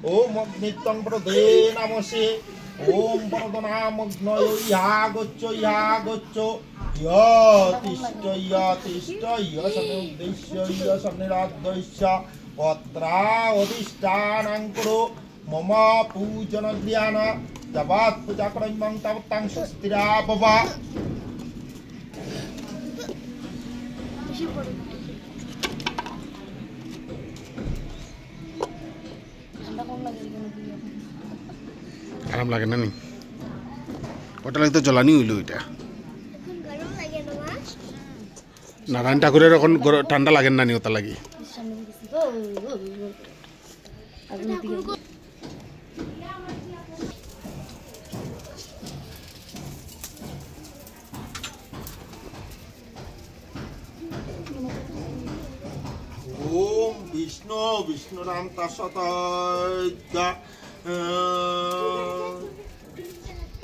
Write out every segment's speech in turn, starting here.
ओम नित्यं प्रदे नमसे ओम वरदनामग्नयो यागच्छ यतिष्ठ सन्निर्देश्य सन्निराद्यस्य पत्रा अधिष्ठानं कुरु मम पूजन ध्यान जबात् पूजा कर्मं तावतां स्वस्तिरा भवा আরাম লাগে না নি ওটা লাগতো জ্বলানি হইল এটা নারায়ণ ঠাকুরের এখন ঠান্ডা লাগেন না নি ওটা লাগি ओम विष्णु विष्णु नाम तस्सतः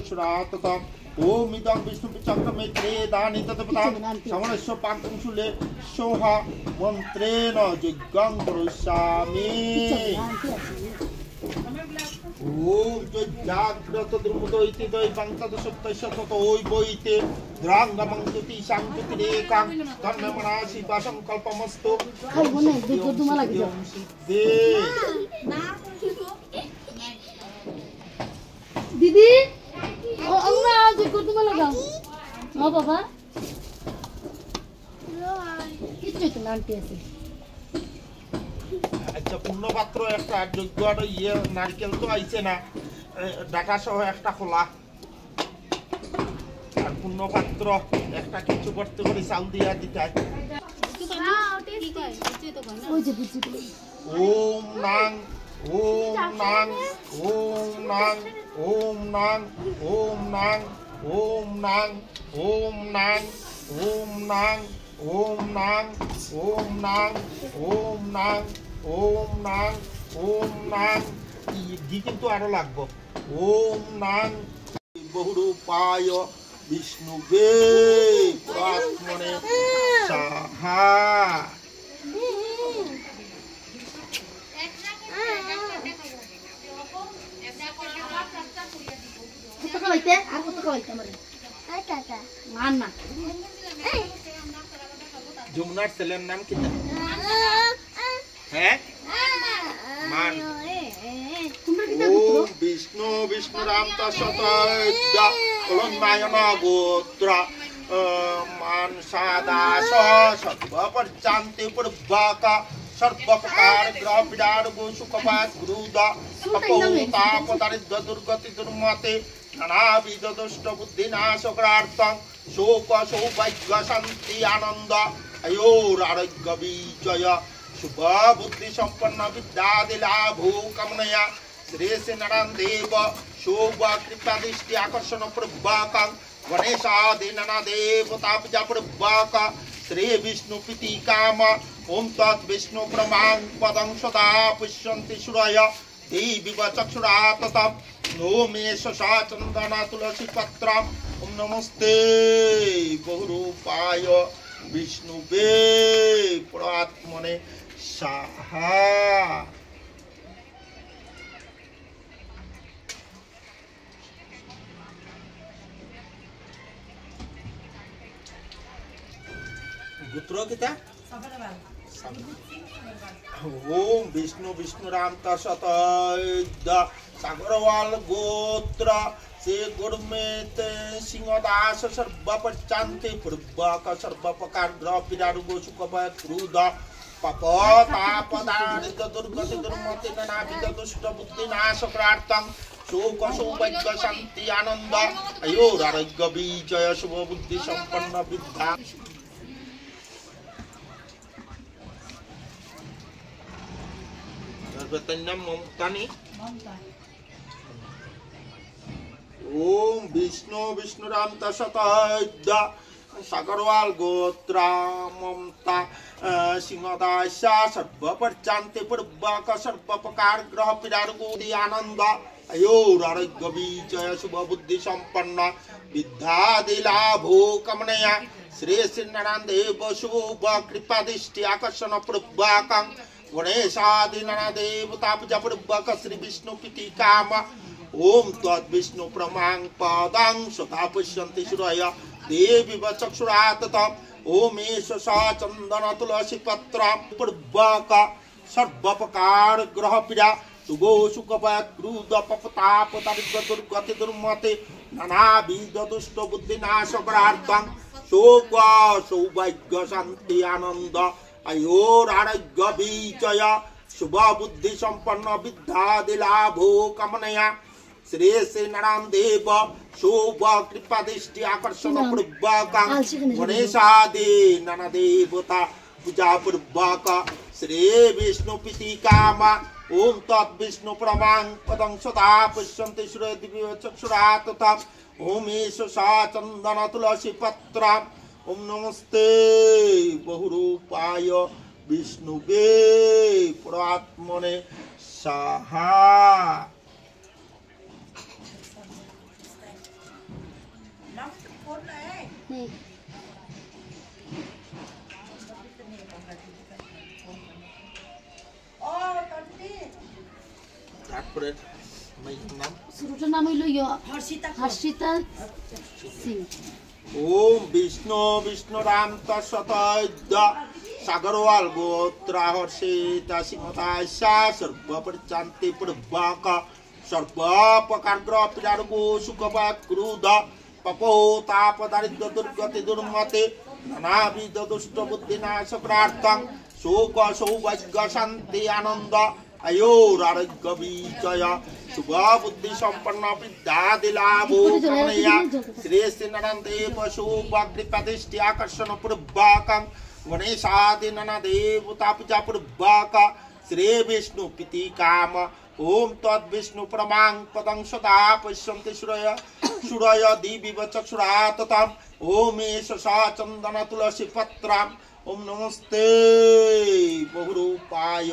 श्राततम ओम इदं विष्णु चक्रमे त्रे दानि तत्पदां समनस्य पाकं सुले सोहा मंत्रेण यज्ञं करिष्यामि ओम जो जाग्रत द्रुमदो इति दैवं तदसप्तस्य ततोय बोइते द्रांगमंतुति शांतिरेकां तन्मनासि वासंकल्पमस्तु খাই বনে দেখো তোমার লাগি যাও দিদি ও আমরা দেখো তোমার লাগাও ও বাবা কিচ্ছু তো নানটি আছে আচ্ছা পূর্ণপাত্র একটা যোগ্য ইয়ে নারকেল তো আইছে না ডাটা সহ একটা খোলা আর পূর্ণপাত্র একটা কিছু করতে করে চাল দিয়া দিতে ওই যে বুঝছি ওম নাং ওম নাং ওম নাং ওম নাং ওম নাং ওম নাং ওম নাং ওম নাং ওম নাং ওম নাং ওম নাং ওম নাং ওম নাং ই কিন্তু আরো লাগবো ওম নাং বহুরূপায় বিষ্ণুবে পুরাত্মনে সাহা কত খাইতে আর কত খাইতে আমারে মান না যমুনার ছেলের নাম কি হ্যাঁ মান ওম বিষ্ণু বিষ্ণু রাম তস্সতঃ কলন্মায়ন গোত্র মান সাদাস সর্বপর্যান্তে পূর্বকা সর্বপ্রকার গ্রহ বিরাট গো সুখবাস গুরুদ তপোতাপ দারিদ্র দুর্গতি দুর্মতে নানাবিধ দুষ্ট বুদ্ধি নাশকরার্থং শোক সৌভাগ্য শান্তি আনন্দ আয়োর আরোগ্য বিজয় शुभ बुद्धि संपन्न विद्यादि लाभो कामनया श्री नारायण देव शुभ कृपा दृष्टि आकर्षण पूर्वक गणेशादि नाना देवता पूजा पूर्वक श्री विष्णु प्रीति काम ओम तत् विष्णु प्रमाण पदं सदा पुष्यन्ति सूरय देवी चक्षुरा ततः नोमेश चंदन तुलसी पत्र ओम नमस्ते बहुरूपाय विष्णुवे पुरात्मने साहा गोत्र किता ओम विष्णु विष्णु राम तस्सतः सागरवाल गोत्र से गुरमेत सिंहदास सर्वपचान्ते पूर्वक सर्वप्रकार ग्रह विराट गो सुखभय क्रोध पाप ताप दारिद्र दुर्गति दुर्मति नानाविध दुष्ट बुद्धि नाशकरार्थं शोक सौभाग्य शांति आनंद आयोर आरोग्य विजय शुभ बुद्धि संपन्न विद्या ममतानी ओम विष्णु विष्णु राम तस्सतः सागरवाल गोत्र ममता सिंहदास सर्वपर्चान्ते पूर्वक सर्वप्रकार ग्रह विराट आनंद आयोर आरोग्य विजय शुभ बुद्धि संपन्न विद्यादि लाभो कामनया श्री नारायण देव शुभ कृपा दृष्टि आकर्षण पूर्वक गणेशादि नरदेवता पूजा पूर्वक श्री विष्णु प्रीति काम ओम तत् विष्णु प्रमां पदं सदा पश्यन्ति सूरय देवी चक्षुरात् तम् ओम एष सा चंदन तुलसी पत्र पूर्वक सर्वप्रकार ग्रह पीड़ा सुगो सुख क्रूद पपताप दारिद्र दुर्गति दुर्मते नानाविध दुष्ट बुद्धि नाशकरार्थं शोक सौभाग्य शांति आनंद आयोरारोग्य विजय शुभ बुद्धि संपन्न विद्यादि लाभो कामनया श्री श्री नारायण देव शुभ कृपा दृष्टि आकर्षण पूर्वक गणेशादि नाना देवता पूजा पूर्वक श्री विष्णु प्रीति काम ओम तत् विष्णु प्रमां पदं सदा पश्यन्ति सूरय दिव्य चक्षुरात् तथा ओम एष सा चंदन तुलसी पत्र ओम नमस्ते बहुरूपाय विष्णुवे पुरात्मने स्वाहा। তারপরে নাম শুরুটার নাম হইল হর্ষিতা সিং। ओम विष्णु विष्णु राम तत्सतद्य सागरवाल गोत्रा हर्षिता सिंहताशा सर्वपरिचान्ति पूर्वक सर्वप्रकार पीड़ारोगो सुखपात क्रोध पपोताप दारिद्र दुर्गति दुर्मते नानाविध दुष्ट बुद्धि नाशकरार्थं शोक सौभाग्य शांति आनंद आयोरारोग्य विजय शुभ बुद्धि संपन्न विद्यादि लाभो कामनया श्री श्री नारायण देव शुभ कृपा दृष्टि आकर्षण पूर्वक गणेशादि नाना देवता पूजा पूर्वक श्री विष्णु प्रीति काम ओम तत् विष्णु प्रमां पदं सदा पश्यन्ति सूरय दिव्य चक्षुरात् तम् ओम एष सा चंदन तुलसी पत्रम् ओम नमस्ते बहुरूपाय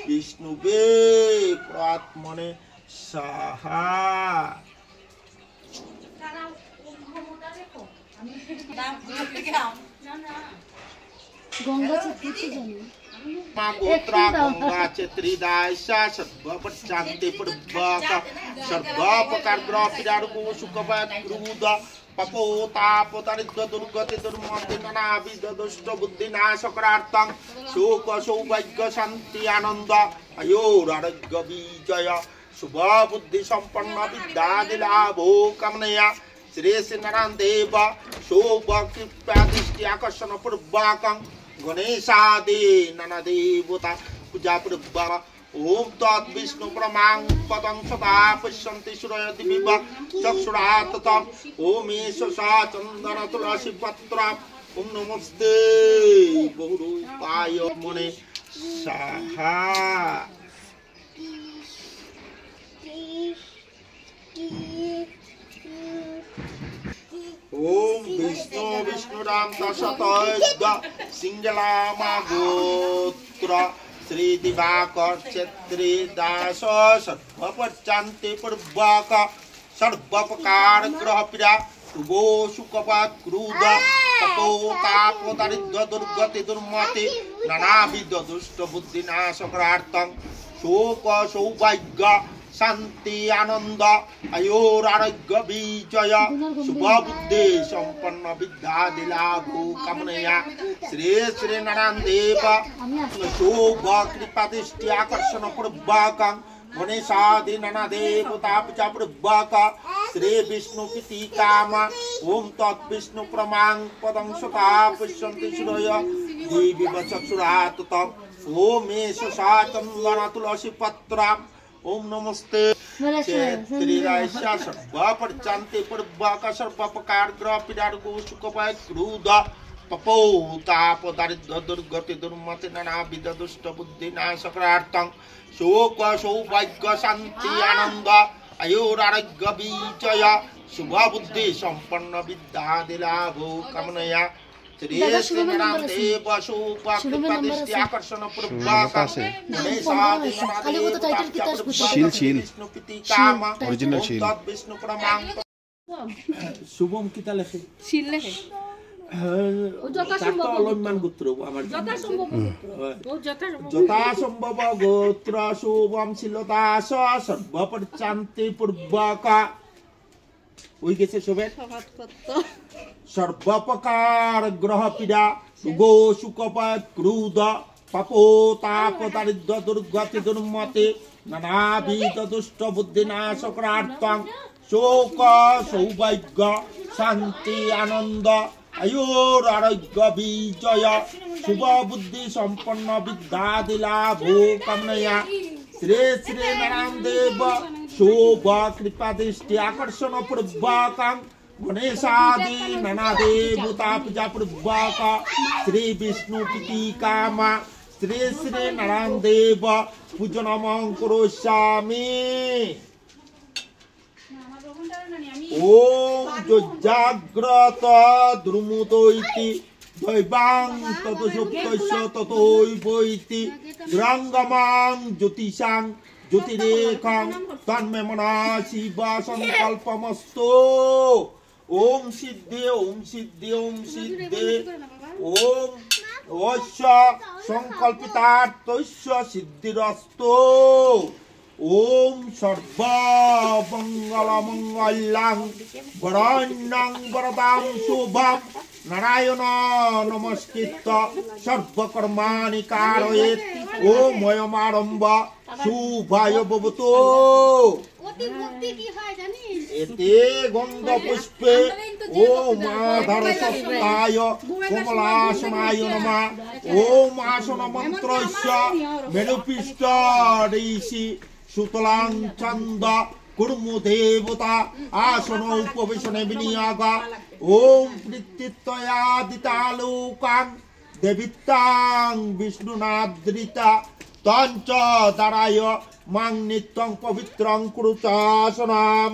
विष्णुवे पुरात्मने स्वाहा। गंगा चित्ती जानी मां गोत्रा गंगा चित्रिदाशा सर्वपरिचान्ति पूर्वक सर्वप्रकार ग्रह पीड़ारोगो सुखपात क्रोध पपोताप दारिद्र दुर्गति दुर्मति नानाविध दुष्ट बुद्धि नाशकरार्थं शोक सौभाग्य शांति आनंद आयोरारोग्य विजय शुभ बुद्धि संपन्न विद्यादि लाभो कामनया श्री श्री नारायण देव शुभ कृपा दृष्टि आकर्षण पूर्वक गणेशादि नाना देवता पूजा पूर्वक ओम तत् विष्णु प्रमां पदं सदा पश्यन्ति सूरय दिव्य चक्षुरात् तम् ओम एष सा चंदन तुलसी पत्र ओम नमस्ते बहुरूपाय मुने स्वाहा। ओम विष्णु विष्णु राम तत्सतद्य सिंगलामा गोत्र श्री दिवाकर क्षेत्री दास सर्वपरिचान्ति पूर्वक सर्वप्रकार ग्रह पीड़ा शुभो सुखपात क्रोध तपोताप दारिद्र दुर्गति दुर्मति नानाविध दुष्ट बुद्धि नाशकरार्थं शोक सौभाग्य शांति आनंद आयोरारोग्य विजय शुभ बुद्धि संपन्न विद्यादि लाभो कामनया श्री श्री नारायण देव शुभ कृपा दृष्टि आकर्षण पूर्वक गणेशादि नाना देवता पूजा पूर्वक श्री विष्णु प्रीति काम ओम तत् विष्णु प्रमां पदं सदा पश्यन्ति सूरय दिव्य चक्षुरात् तम् ओम एष सा चंदन तुलसी पत्र ओम नमस्ते क्षेत्रीराशा सर्वपरिचान्ति पूर्वक सर्वप्रकार ग्रह पीड़ारोगो सुखपात क्रोध पपोताप दारिद्र दुर्गति दुर्मति नानाविध दुष्ट बुद्धि नाशकरार्थं शोक सौभाग्य शांति आनंद आयोरारोग्य विजय शुभ बुद्धि संपन्न विद्यादि लाभो कामनया श्री श्री नारायण देव शुभ कृपा दृष्टि आकर्षण पूर्वक गणेशादि नाना देवता विष्णु प्रीति काम ओरिजिनल शील तत् विष्णु प्रमां शुभम किता लेखे शील लेखे ও যথা তার তো সম্ভব অলম্মান গোত্র আমার যথা সম্ভব ও যথা সম্ভব যথাসম্ভব গোত্র শুভম শিলদাস সর্বপরিচান্তি পূর্বক ওই গেছে শোভে সর্বপ্রকার গ্রহ পীড়া গো সুকপা ক্রুদ পাপো তাপ দারিদ্র দুর্গতি দুর্মতি নানাবিধ দুষ্ট বুদ্ধি নাশকরার্থং শোক সৌভাগ্য শান্তি আনন্দ আয়ুর আরোগ্য বিজয় শুভ বুদ্ধি সম্পন্ন বিদ্যাদি লাভ কামনয়া শ্রী শ্রী নারায়ণ দেব শুভ কৃপা দৃষ্টি আকর্ষণ পূর্বকং গণেশাদি নানা দেবতা পূজা পূর্বক শ্রী বিষ্ণু প্রীতি কামা শ্রী শ্রী নারায়ণ দেব পূজনমং করোষ্যামি। ওম জাগ্রত দ্রুমুদৈতি দৈবাং ততসুপ্তস্য ততৈবৈতি রঙ্গমাং জ্যোতিষাং জ্যোতিরেখাং তন্মে মনা শিব সংকল্পমস্তু। ওম সিদ্ধি ওম সিদ্ধি ওম সিদ্ধি ওম অস্য সংকল্পিতার্থস্য সিদ্ধিরস্তু। ওম সর্বমঙ্গলমঙ্গলাং বরণ্যং বরদাং শুভং নারায়ণ নমস্কৃত্য সর্বকর্মাণি কারয়েৎ। ওম অয়মারম্ভ শুভায় ভবতু। এতে গন্ধ পুষ্পে ওম আধার সত্তায় কমলাসনায় নমঃ। ওম আসন মন্ত্রস্য মেরুপৃষ্ঠ ঋষি সুতলাং ছন্দ কুর্মু দেবতা আসন উপবেশনে বিনিয়োগ। ওম পৃথিত্বয়াদিতালোকাং দেবিতাং বিষ্ণুনাদৃতা তঞ্চ দারায় মাং নিত্যং পবিত্রং কুরুচাসনাম।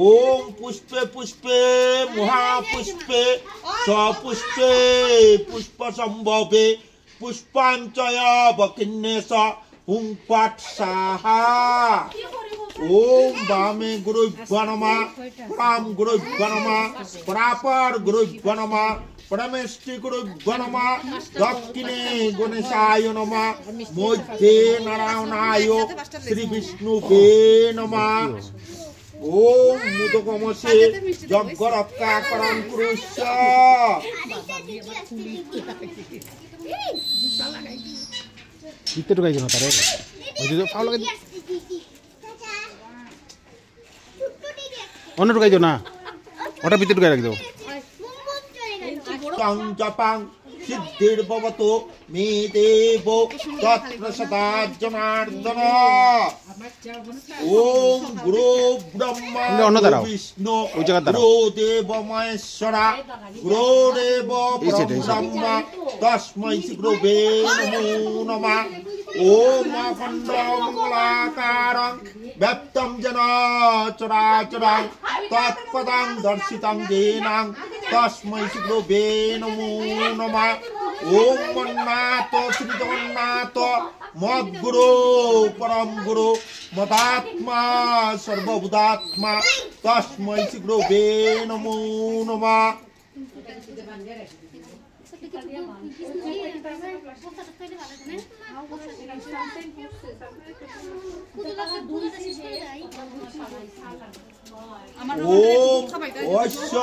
ওম পুষ্পে পুষ্পে মহাপুষ্পে সপুষ্পে পুষ্প সম্ভবে পুষ্পাঞ্চয় বকিন্নেশ হুং পাট সাহা। ওম বামে গুরুভ্যো নমঃ পরাম গুরুভ্যো নমঃ পরাপর গুরুভ্যো নমঃ পরমেষ্টি গুরুভ্যো নমঃ দক্ষিণে গণেশায় নমঃ মধ্যে নারায়ণায় শ্রী বিষ্ণুবে নমঃ। ওম মুদকমসে যজ্ঞ রক্ষাকরণ পুরুষ। ভিতরে ঢুকাই না তারে ওই যে ফাউল লাগাই অন্য ঢুকাই না ওটা ভিতরে ঢুকাই রাখি দাও। তং জপাং সিদ্ধির্ভবতু মে দেব তত্র সদা জনার্দন। ওম গুরু ব্রহ্মা গুরু বিষ্ণু গুরু দেব মহেশ্বরা গুরুদেব ব্রহ্মা তস্मै শ্রী গুরুবে নমো নমঃ। ওম অখণ্ড মঙ্গলাকারং ব্যক্তং যেন চরাচরং তৎপদং দর্শিতং যেনাং তস্मै শ্রী গুরুবে নমো নমঃ। ওম মন্নাথ শ্রী জগন্নাথ মদ্গুরু পরম গুরু মদাত্মা সর্বভূতাত্মা তস্मै শ্রী গুরুবে নমো নমঃ। ওম অস্য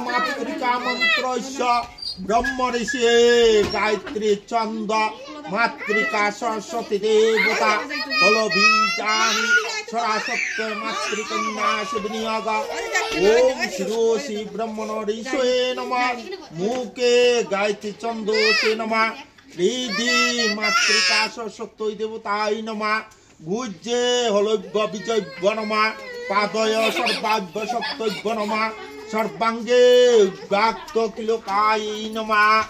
মাতৃকা মন্ত্রস্য ব্রহ্ম ঋষি গায়ত্রী ছন্দ মাতৃকা সরস্বতী দেবতা হল বীজানি সরাসত্য মাতৃকন্যা বিনিয়োগ। ওম শিরোষি ব্রহ্মণ ঋষয়ে নমঃ মুখে গায়ত্রী ছন্দসে নমঃ হৃদি মাতৃকা সরস্বতী দেবতায় নমঃ গুজ্জে হলব্য বিজয়ব্য নমঃ পাদয় সর্বাভ্য সপ্তভ্য নমঃ সর্বাঙ্গে ব্যাক্ত কিলোকায় নমঃ।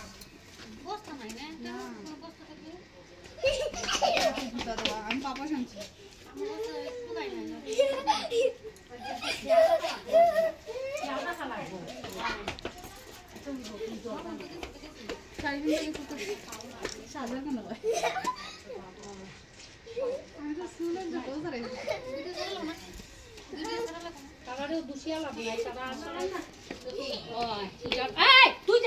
তুই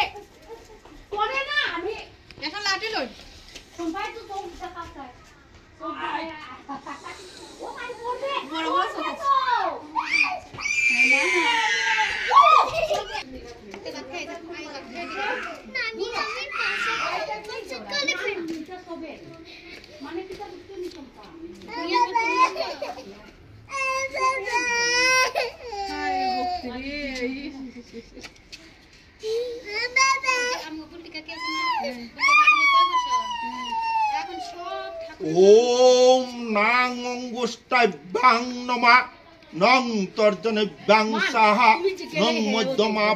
চতুষ্টায় বাং নমা নং তর্জনে বাং সাহা নং মধ্যমা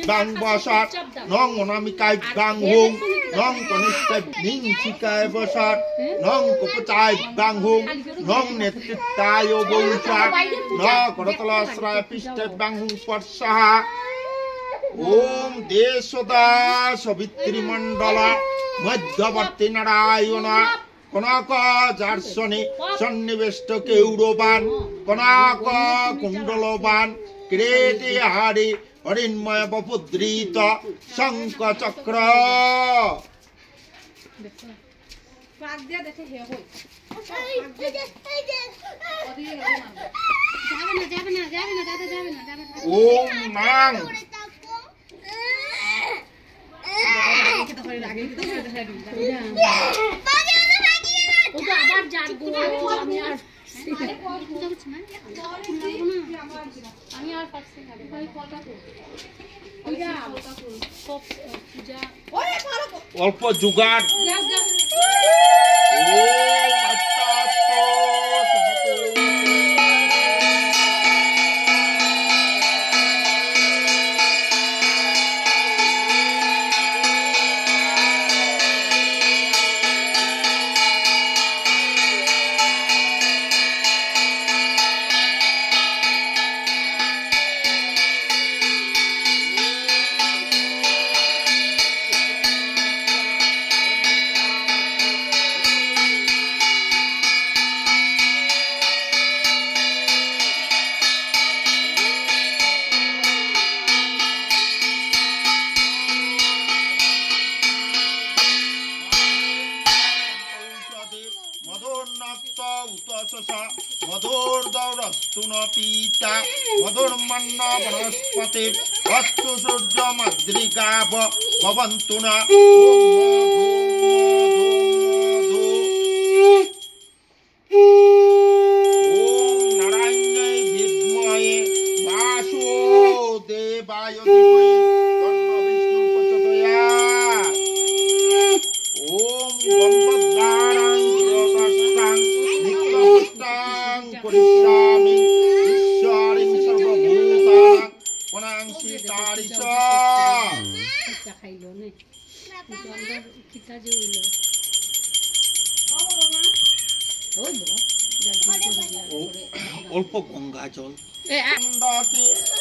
বাং বসার নং অনামিকায় বাং হুং নং কনিষ্ঠায় নিংসিকায় বসার নং কপচায় বাং হুং নং নেতৃত্বায় বৌসার ন করতলাশ্রয় পৃষ্ঠে বাং হুং স্পর্শাহা ওম দেশদা সবিত্রীমণ্ডলা মধ্যবর্তী নারায়ণ কনক জার্সনে সন্নিবেষ্ট কেউরবান কনক কুণ্ডলবান ক্রেটে হারে হরিন্ময় বপুদ্রিত শঙ্খ চক্র ওম নাং আবার জাগবো আমি আর আমি আর পাচ্ছি না অল্প জুগাড় মধুর্মন্ন বনস্পতি অস্তু সূর্য মদ্রিকাব ভবন্তু না ওম নারায়ণায় বিদ্মহে বাসুদেবায় ধীমহি তন্নো বিষ্ণু প্রচোদয়াৎ ওম গণপদ্বারাং জ্যোতিষাং নিত্যপুষ্টাং করিষ্যামি ঈশ্বরিং সর্বভূতানাং পুনাংসি তারিশ খাইলো নে আমরা কিতা যে হইলো অল্প গঙ্গা জল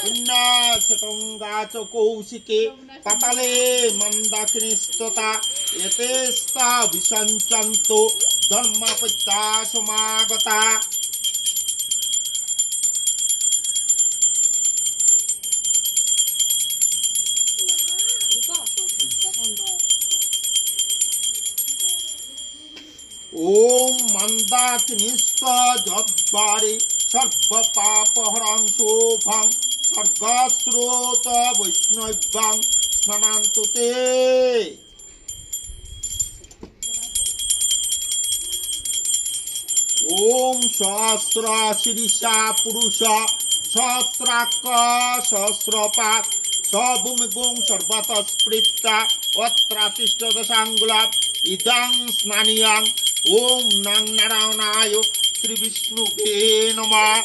উন্নাসতঙ্গাচ কৌশিকে পাতালে মন্দাকিনিস্ততা এতেস্তা বিসঞ্চন্ত ধর্মপত্যা সমাগতা ওম মন্দাকিনিস্ত যদ্বারে সর্বপাপহরং শোভং স্বর্গস্রোত বৈষ্ণব্যং স্নানান্তু তে ওম সহস্র শিরিষা পুরুষ সহস্রাক্ষ সহস্রপাত সভূমিগুং সর্বত স্পৃত্তা অত্রাতিষ্ঠদশাঙ্গুলাৎ ইদং স্নানিয়াং ওম নং নারায়ণায় শ্রী বিষ্ণুবে নমঃ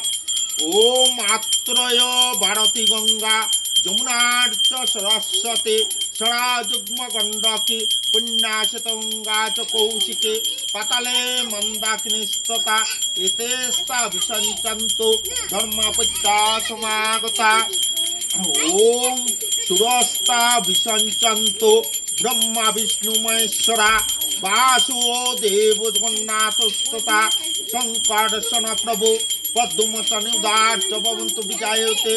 ওম আত্রয় ভারতী গঙ্গা যমুনার্চ সরস্বতী সরা যুগ্ম গণ্ডকী পুণ্যাশতঙ্গা চ কৌশিকে পাতালে মন্দাকিনিস্ততা এতেস্তা বিসঞ্চন্তু ধর্মপত্যা সমাগতা ওম সুরস্তা বিসঞ্চন্তু ব্রহ্মা বিষ্ণু মহেশ্বরা বাসুদেব জগন্নাথস্ততা শঙ্করদর্শন প্রভু পদ্মসনুদার্চ ভবন্তু বিজায়তে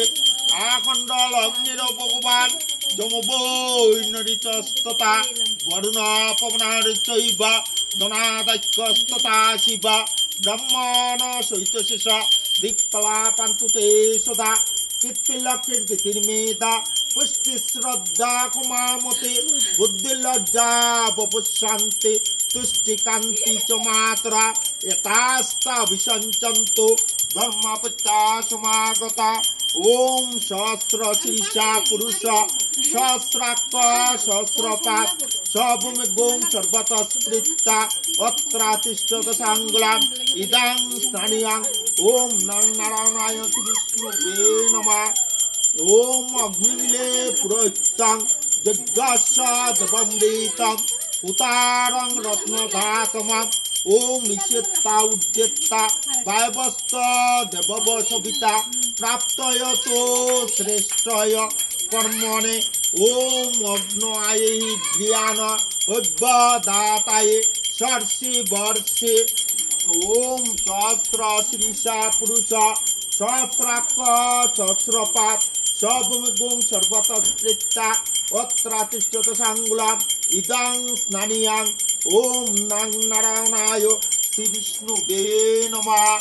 আখণ্ডল অগ্নির ভগবান যমবৈনরিতস্ততা বরুণ পবনার্চৈব ধনাদাক্যস্ততা শিব ব্রহ্মণ সহিত শেষ দিক্কলাপান্তু তে সদা কীর্তিলক্ষীর্তির্মেধা পুষ্টি শ্রদ্ধা ক্ষমামতে বুদ্ধিলজ্জা বপুশান্তি তুষ্টি কান্তি চ মাতরা এতাস্তা বিসঞ্চন্তু ধর্মপত্যা সমাগতা ओम सहस्र शीर्षा पुरुष सहस्राक्ष सहस्रपाद सबुमे गोम सर्वतः स्मृता अत्रातिष्ठत सांगुलाम इदं स्थानीयं ओम नं नारायणाय विष्णुवे नमः ओम अग्निमिले पुरोहितं यज्ञस्य दवमृतं उतारं रत्नघातमं ओम निषेत्ता उद्यत्ता वायवस्त देववसविता प्राप्तयतो श्रेष्ठय कर्मणे ओम अग्नये ज्ञान उद्वदाताये सर्षि वर्षे ओम सहस्र शीर्षा पुरुष सहस्राक्ष सहस्रपाद सबुम सर्वतः स्मृता अत्रातिष्ठत सांगुलाम इदं स्नानीयं ओम नं नारायणाय श्री विष्णुवे नमः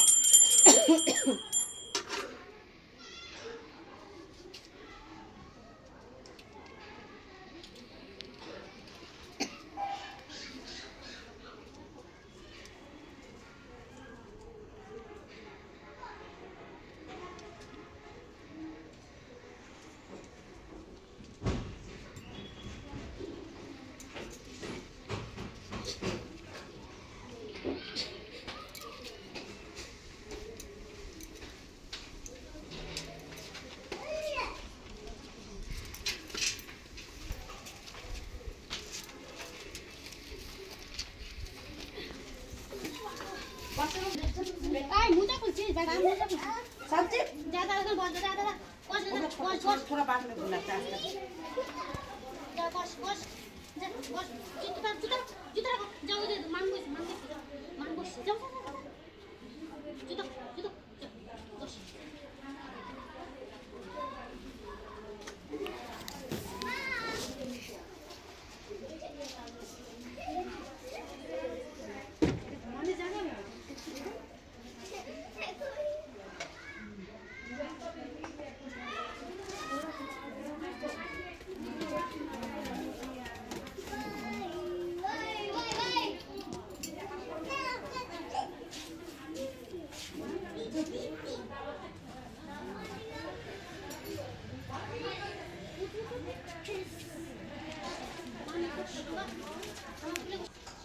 सब्जी ज्यादा बंद ज्यादा थोड़ा बाद में भूला था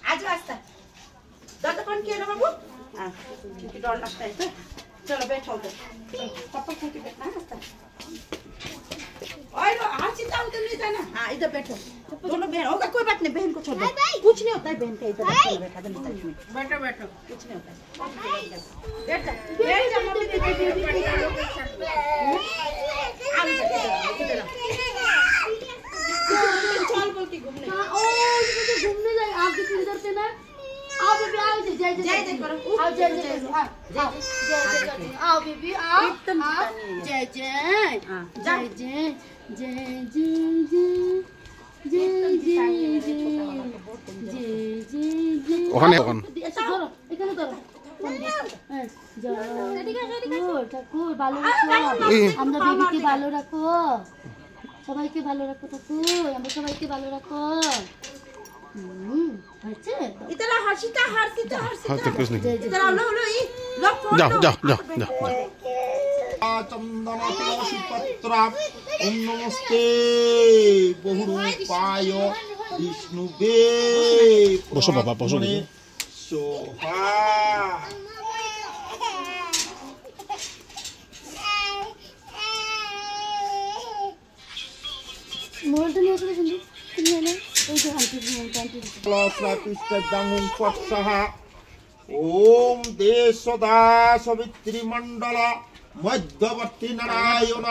आज वास्ता दादा कौन किया ना बाबू हाँ क्योंकि डर लगता है तो चलो बैठो उधर पापा को भी बैठना है और हाँ चिंता मत नहीं जाना हाँ इधर बैठो दोनों बहन होगा कोई बात नहीं बहन को छोड़ दो कुछ नहीं होता है बहन का इधर बैठा दो बैठो बैठो कुछ नहीं होता है बैठ जा मम्मी चल बोलती घूमने घूमने जाए आप इधर से ना आप बेबी आओ जय जय जय करो आओ जय जय आओ बेबी आओ जय जय जय जय जय जय जय ওখানে ওখানে ধরো এখানে ধরো ঠাকুর ভালো রাখো আমরা বেবিকে ভালো রাখো সবাইকে ভালো রাখো ঠাকুর আমরা সবাইকে ভালো রাখো হচ্ছে इधर हर्षिता हर्षिता হয়তো কিছু নেই इधर लो लो ये लो যাও যাও যাও যাও चंदन तुलसी पत्रा ओम नमस्ते बहुरूपाय विष्णुवे বসো বাবা বসো सोहा মোবাইলটা নিয়ে আসলে কিন্তু তুমি না ওই যে হালকা ओम देशदा सवित्री मंडल मध्यवर्ती नारायण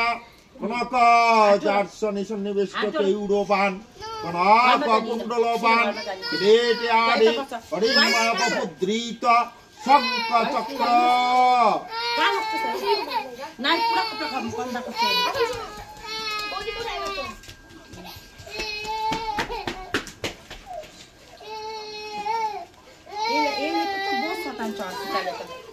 कनक जार्सनि सन्निवेशित केयूरबान कनक कुंडलबान किरीटादि हरिमय बपुद्रीत शंख चक्र नाइ पूरा कपड़ा कम बंदा को चाहिए ये तो बहुत सतान चांस चले तो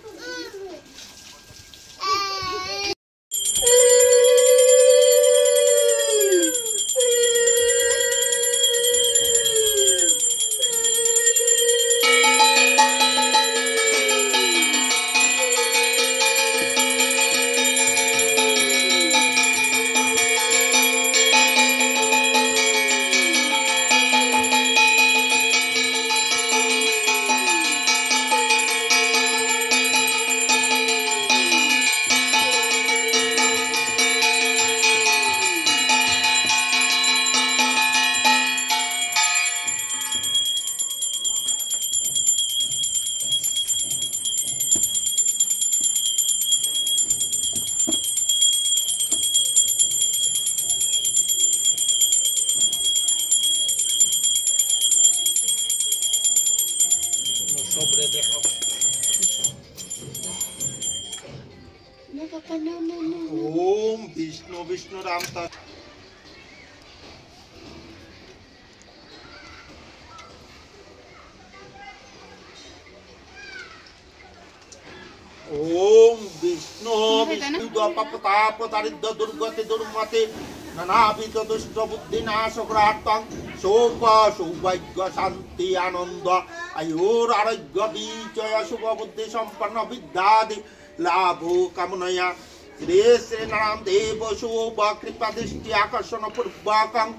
No, Papa, no, no, no. ओम विष्णु विष्णु राम ता ओम विष्णु विष्णु द्वापताप दारिद्र दुर्गति दुर्मते नानाविध दुष्ट बुद्धि नाशक्रार्थं शोक सौभाग्य शांति आनंद आयुर आरोग्य विजय शुभ बुद्धि संपन्न विद्यादि लाभो कामनया श्री श्री नारायण देव शुभ कृपा दृष्टि आकर्षण पूर्वकं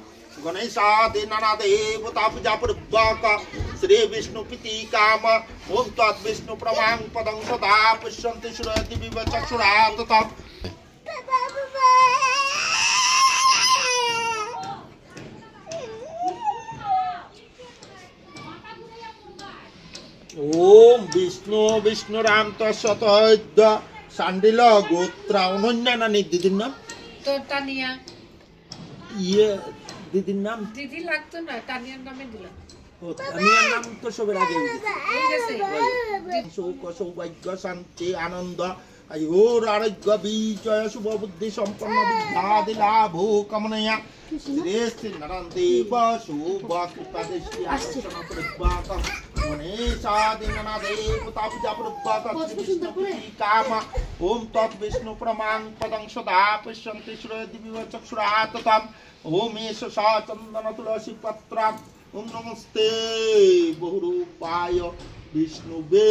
गणेशादि नाना देवता पूजा पूर्वक श्री विष्णु प्रीति काम ओम तत् विष्णु प्रमाण पदं सदा पुष्यन्ति श्रूयति विवचक्षुरात् तत् ओम विष्णु विष्णु राम तत्सतोद्य सांडिल गोत्र अनन्या नानी दीदीर नाम तो तानिया ये दीदीर नाम দিদি লাগতো না তানিয়ার নামে দিলাম तानियार नाम तो সবের আগে এই গেছে शोक सौभाग्य शांति आनंद आयुर आरोग्य विजय शुभ बुद्धि संपन्न विद्यादि लाभो कामनया श्री श्री नारायण देव शुभ कृपा दृष्टि आकर्षण पूर्वकं गणेशादि नाना देवता पूजा पूर्वक विष्णु प्रीति काम ओम तत् विष्णु प्रमाण पदं सदा पुष्यन्ति श्रूयति विवचक्षुरात् तम् ओम एष सा चंदन तुलसी पत्रम् ओम नमस्ते बहुरूपाय विष्णुवे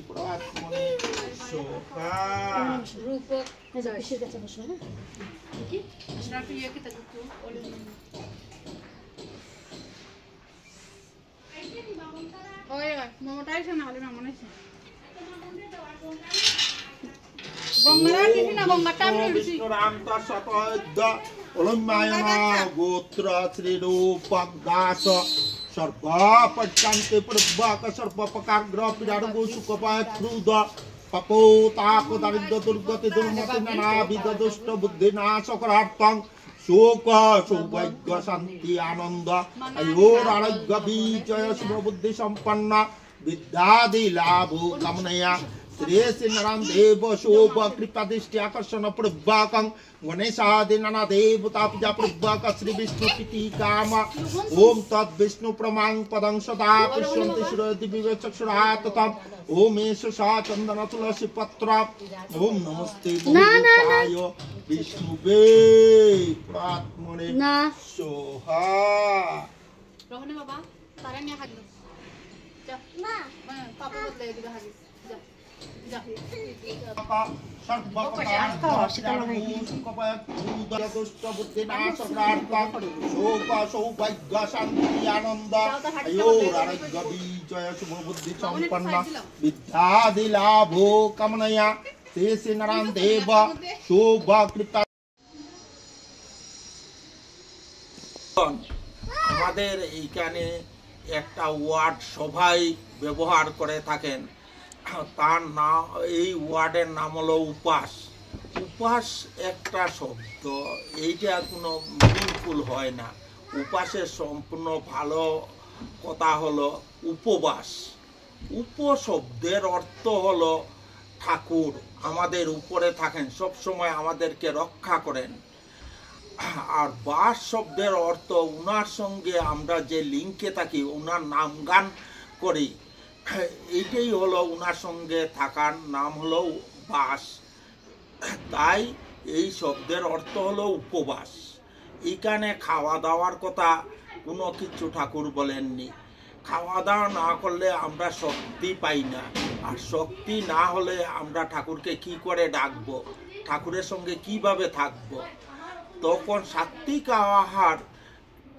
प्रात्मने सोहा রূপক আচ্ছা, পিসির কাছে বসো, হ্যাঁ? কি আশরাফি ইয়াকে তাকু ওই মোমোটাই শোনা হলে মনে হচ্ছে গঙ্গারা কিছু না গঙ্গাটা আমি विष्णु राम का सतोद्य ओलम्यायन गोत्र श्री रूपक दास सर्व पच्चान्ते पूर्वक सर्व पकाग्र पिराडगो सुखपाय क्रुद पपो ताप दारिद्र दुर्गति दुर्मति नानाविध दुष्ट बुद्धि नाशक्रार्थं शोक सौभाग्य शांति आनंद आयुर आरोग्य विजय शुभ बुद्धि संपन्न विद्यादि लाभो कामनया श्री श्री नारायण देव शुभ कृपा दृष्टि आकर्षण पूर्वकं गणेशादि नाना देवता पूजा पूर्वक श्री विष्णु प्रीति काम ओम तत् विष्णु प्रमाण पदं सदा पुष्यन्ति श्रूयति विवचक्षुरात् तम् ओम एष सा चंदन तुलसी पत्र ओम नमस्ते बहुरूपाय विष्णुवे प्रात्मने না सोहा রহনে বাবা তারা নিয়ে হাগলো যা মা পাপা বদলে দিবে হাগিস যা যা सौभाग्य शांति आनंद आयुर आरोग्य विजय शुभ बुद्धि संपन्न विद्यादि लाभो कामनया श्री श्री नारायण देव शुभ कृपा আমাদের এইখানে একটা ওয়ার্ড সবাই ব্যবহার করে থাকেন তার নাম এই ওয়ার্ডের নাম হলো উপাস উপাস একটা শব্দ এইটা কোনো মিনিংফুল হয় না উপাসের সম্পূর্ণ ভালো কথা হলো উপবাস উপ শব্দের অর্থ হলো ঠাকুর আমাদের উপরে থাকেন সব সময় আমাদেরকে রক্ষা করেন আর বাস শব্দের অর্থ উনার সঙ্গে আমরা যে লিঙ্কে থাকি উনার নাম গান করি এইটাই হলো উনার সঙ্গে থাকার নাম হলো বাস তাই এই শব্দের অর্থ হলো উপবাস এখানে খাওয়া দাওয়ার কথা কোনো কিছু ঠাকুর বলেননি খাওয়া দাওয়া না করলে আমরা শক্তি পাই না আর শক্তি না হলে আমরা ঠাকুরকে কি করে ডাকবো ঠাকুরের সঙ্গে কিভাবে থাকবো তখন সাত্বিক আহার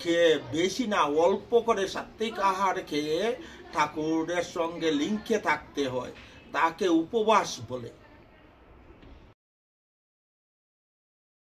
খেয়ে বেশি না অল্প করে সাত্বিক আহার খেয়ে ঠাকুরের সঙ্গে লিঙ্কে থাকতে হয় তাকে উপবাস বলে